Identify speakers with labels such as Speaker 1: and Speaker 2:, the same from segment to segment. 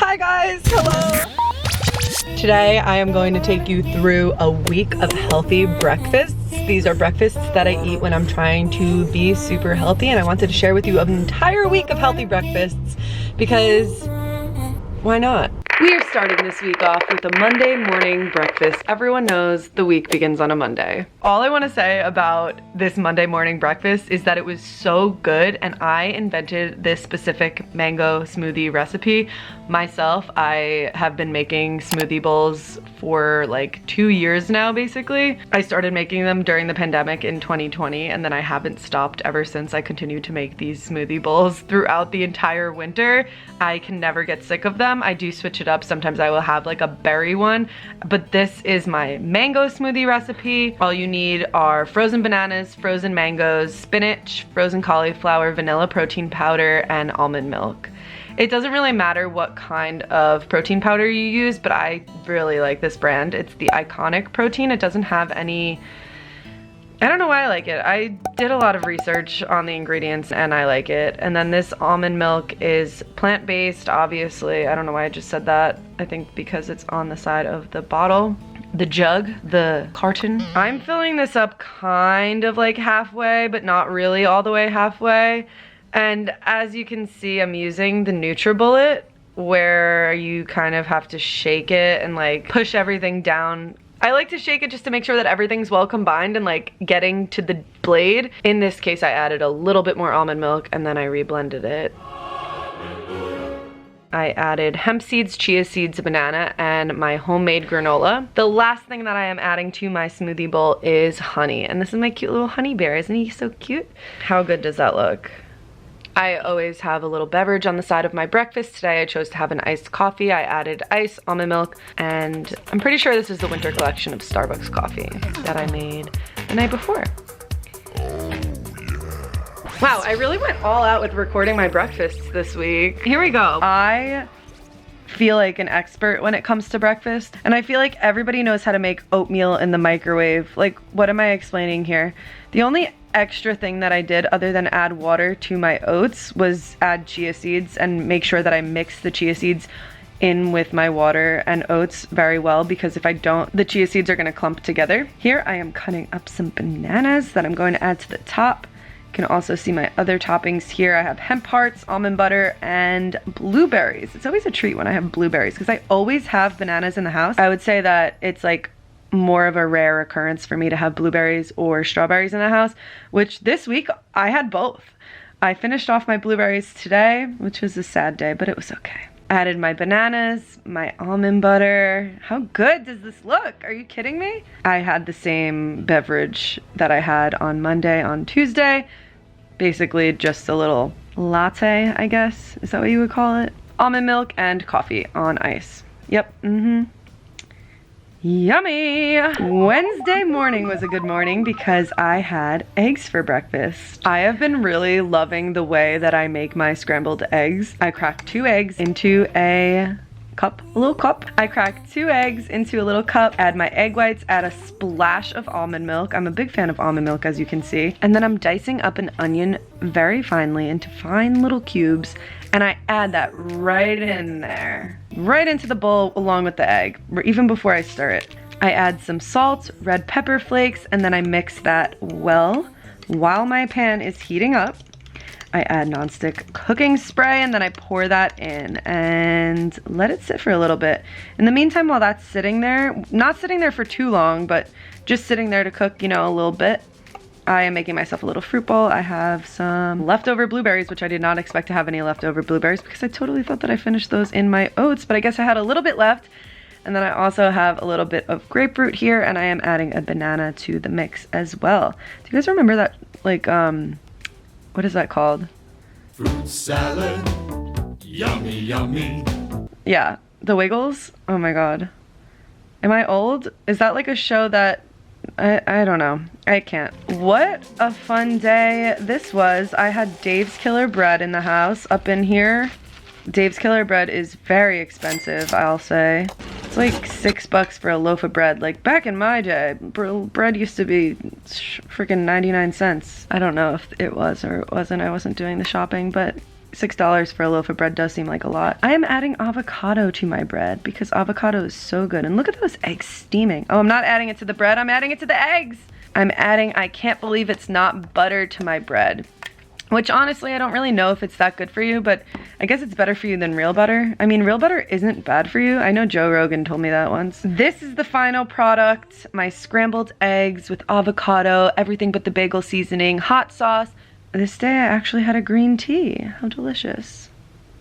Speaker 1: Hi guys, hello. Today I am going to take you through a week of healthy breakfasts. These are breakfasts that I eat when I'm trying to be super healthy, and I wanted to share with you an entire week of healthy breakfasts because why not? We are starting this week off with a Monday morning breakfast. Everyone knows the week begins on a Monday. All I want to say about this Monday morning breakfast is that it was so good, and I invented this specific mango smoothie recipe myself. I have been making smoothie bowls for like 2 years now, basically. I started making them during the pandemic in 2020, and then I haven't stopped ever since. I continued to make these smoothie bowls throughout the entire winter. I can never get sick of them. I do switch it up. Sometimes I will have like a berry one, but this is my mango smoothie recipe. All you need are frozen bananas, frozen mangoes, spinach, frozen cauliflower, vanilla protein powder, and almond milk. It doesn't really matter what kind of protein powder you use, but I really like this brand. It's the Iconic protein. It doesn't have any, I don't know why I like it. I did a lot of research on the ingredients and I like it. And then this almond milk is plant-based, obviously. I don't know why I just said that. I think because it's on the side of the bottle. The jug, the carton. I'm filling this up kind of like halfway, but not really all the way halfway. And as you can see, I'm using the NutriBullet, where you kind of have to shake it and like push everything down. I like to shake it just to make sure that everything's well combined and like getting to the blade. In this case, I added a little bit more almond milk and then I reblended it. I added hemp seeds, chia seeds, banana, and my homemade granola. The last thing that I am adding to my smoothie bowl is honey. And this is my cute little honey bear. Isn't he so cute? How good does that look? I always have a little beverage on the side of my breakfast. Today I chose to have an iced coffee. I added ice, almond milk, and I'm pretty sure this is the winter collection of Starbucks coffee that I made the night before. Wow, I really went all out with recording my breakfasts this week. Here we go. I feel like an expert when it comes to breakfast, and I feel like everybody knows how to make oatmeal in the microwave. Like, what am I explaining here? The only extra thing that I did other than add water to my oats was add chia seeds and make sure that I mix the chia seeds in with my water and oats very well, because if I don't, the chia seeds are going to clump together. Here I am cutting up some bananas that I'm going to add to the top. You can also see my other toppings here. I have hemp hearts, almond butter, and blueberries. It's always a treat when I have blueberries because I always have bananas in the house. I would say that it's like more of a rare occurrence for me to have blueberries or strawberries in the house, which this week I had both. I finished off my blueberries today, which was a sad day, but it was okay. I added my bananas, my almond butter. How good does this look? Are you kidding me? I had the same beverage that I had on Monday, on Tuesday. Basically just a little latte, I guess. Is that what you would call it? Almond milk and coffee on ice. Yep, Yummy! Wednesday morning was a good morning because I had eggs for breakfast. I have been really loving the way that I make my scrambled eggs. I crack 2 eggs into a little cup. I crack 2 eggs into a little cup, add my egg whites, add a splash of almond milk. I'm a big fan of almond milk, as you can see. And then I'm dicing up an onion very finely into fine little cubes, and I add that right in there, right into the bowl along with the egg, even before I stir it. I add some salt, red pepper flakes, and then I mix that well while my pan is heating up. I add nonstick cooking spray, and then I pour that in and let it sit for a little bit. In the meantime, while that's sitting there, not sitting there for too long, but just sitting there to cook, you know, a little bit, I am making myself a little fruit bowl. I have some leftover blueberries, which I did not expect to have any leftover blueberries because I totally thought that I finished those in my oats, but I guess I had a little bit left. And then I also have a little bit of grapefruit here, and I am adding a banana to the mix as well. Do you guys remember that, like, what is that called?
Speaker 2: Fruit salad, yummy, yummy.
Speaker 1: Yeah, The Wiggles. Oh my god. Am I old? Is that like a show that I don't know. I can't. What a fun day this was. I had Dave's Killer Bread in the house up in here. Dave's Killer Bread is very expensive, I'll say. It's like $6 for a loaf of bread. Like back in my day, bread used to be freaking 99 cents. I don't know if it was or it wasn't. I wasn't doing the shopping, but $6 for a loaf of bread does seem like a lot. I am adding avocado to my bread because avocado is so good. And look at those eggs steaming. Oh, I'm not adding it to the bread, I'm adding it to the eggs. I'm adding, I can't believe it's not butter to my bread. Which honestly, I don't really know if it's that good for you, but I guess it's better for you than real butter. I mean, real butter isn't bad for you. I know Joe Rogan told me that once. This is the final product, my scrambled eggs with avocado, everything but the bagel seasoning, hot sauce. This day I actually had a green tea. How delicious.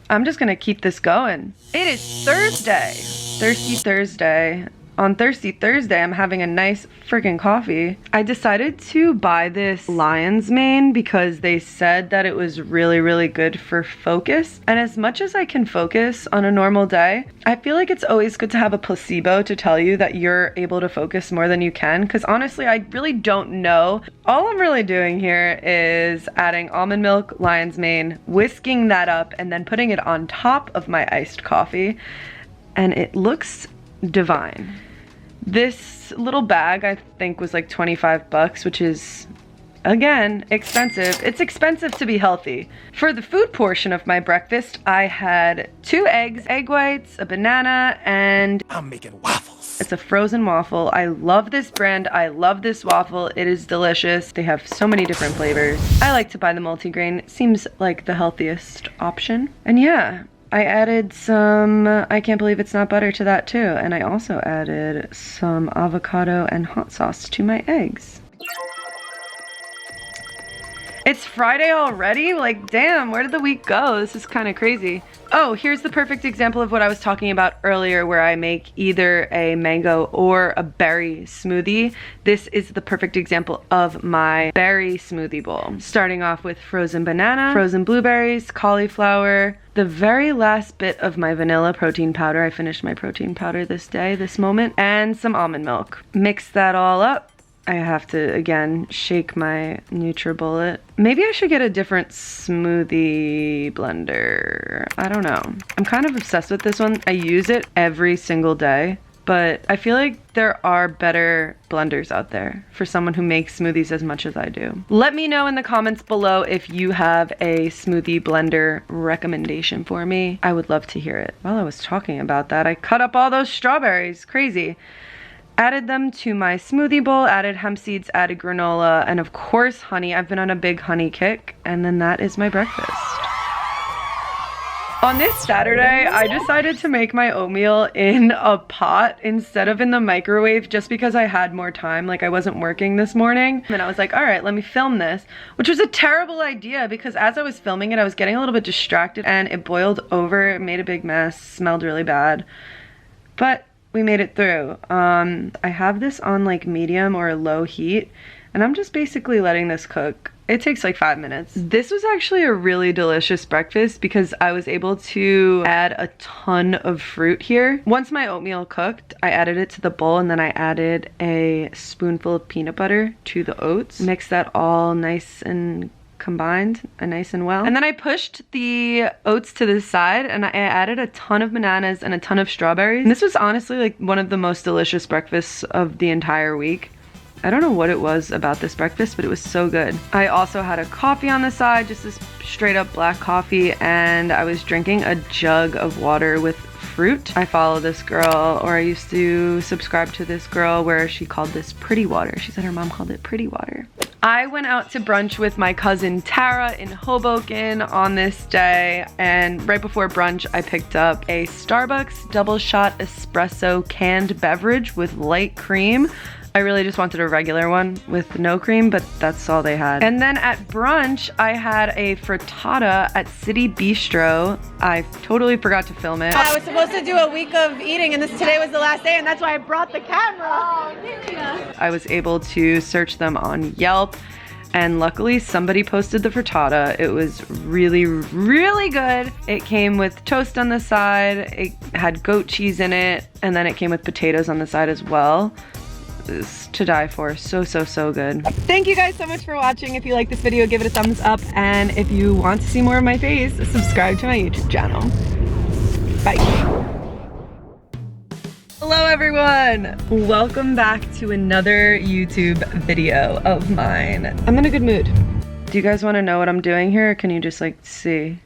Speaker 1: I'm just gonna keep this going. It is Thursday. Thirsty Thursday. On Thirsty Thursday, I'm having a nice freaking coffee. I decided to buy this lion's mane because they said that it was really, really good for focus. And as much as I can focus on a normal day, I feel like it's always good to have a placebo to tell you that you're able to focus more than you can. Because honestly, I really don't know. All I'm really doing here is adding almond milk, lion's mane, whisking that up, and then putting it on top of my iced coffee. And it looks divine. This little bag I think was like 25 bucks, which is, again, expensive. It's expensive to be healthy. For the food portion of my breakfast, I had 2 eggs, egg whites, a banana, and
Speaker 2: I'm making waffles.
Speaker 1: it's a frozen waffle. I love this brand. I love this waffle. It is delicious. They have so many different flavors. I like to buy the multigrain. It seems like the healthiest option. And yeah, I added some, I can't believe it's not butter to that too. And I also added some avocado and hot sauce to my eggs. It's Friday already? Like, damn, where did the week go? This is kind of crazy. Oh, here's the perfect example of what I was talking about earlier where I make either a mango or a berry smoothie. This is the perfect example of my berry smoothie bowl. Starting off with frozen banana, frozen blueberries, cauliflower, the very last bit of my vanilla protein powder. I finished my protein powder this moment, and some almond milk. Mix that all up. I have to, again, shake my NutriBullet. Maybe I should get a different smoothie blender. I don't know. I'm kind of obsessed with this one. I use it every single day, but I feel like there are better blenders out there for someone who makes smoothies as much as I do. Let me know in the comments below if you have a smoothie blender recommendation for me. I would love to hear it. While I was talking about that, I cut up all those strawberries. Crazy. Added them to my smoothie bowl, added hemp seeds, added granola, and of course honey. I've been on a big honey kick, and then that is my breakfast. On this Saturday, I decided to make my oatmeal in a pot instead of in the microwave just because I had more time. Like, I wasn't working this morning. And I was like, all right, let me film this, which was a terrible idea because as I was filming it, I was getting a little bit distracted and it boiled over, it made a big mess, smelled really bad. But we made it through. I have this on like medium or low heat, and I'm just basically letting this cook. It takes like 5 minutes. This was actually a really delicious breakfast because I was able to add a ton of fruit here. Once my oatmeal cooked, I added it to the bowl and then I added a spoonful of peanut butter to the oats. Mix that all nice and combined and nice and well. And then I pushed the oats to the side and I added a ton of bananas and a ton of strawberries. And this was honestly like one of the most delicious breakfasts of the entire week. I don't know what it was about this breakfast, but it was so good. I also had a coffee on the side, just this straight up black coffee, and I was drinking a jug of water with fruit. I follow this girl, or I used to subscribe to this girl where she called this pretty water. She said her mom called it pretty water. I went out to brunch with my cousin Tara in Hoboken on this day, and right before brunch I picked up a Starbucks double shot espresso canned beverage with light cream. I really just wanted a regular one with no cream, but that's all they had. And then at brunch, I had a frittata at City Bistro. I totally forgot to film it.
Speaker 3: I was supposed to do a week of eating, and today was the last day, and that's why I brought the camera. Oh, Amelia.
Speaker 1: I was able to search them on Yelp, and luckily somebody posted the frittata. It was really, really good. It came with toast on the side, it had goat cheese in it, and then it came with potatoes on the side as well. Is to die for. So good. Thank you guys so much for watching. If you like this video, give it a thumbs up, and if you want to see more of my face, subscribe to my YouTube channel. Bye. Hello everyone! Welcome back to another YouTube video of mine. I'm in a good mood. Do you guys want to know what I'm doing here, or can you just like see?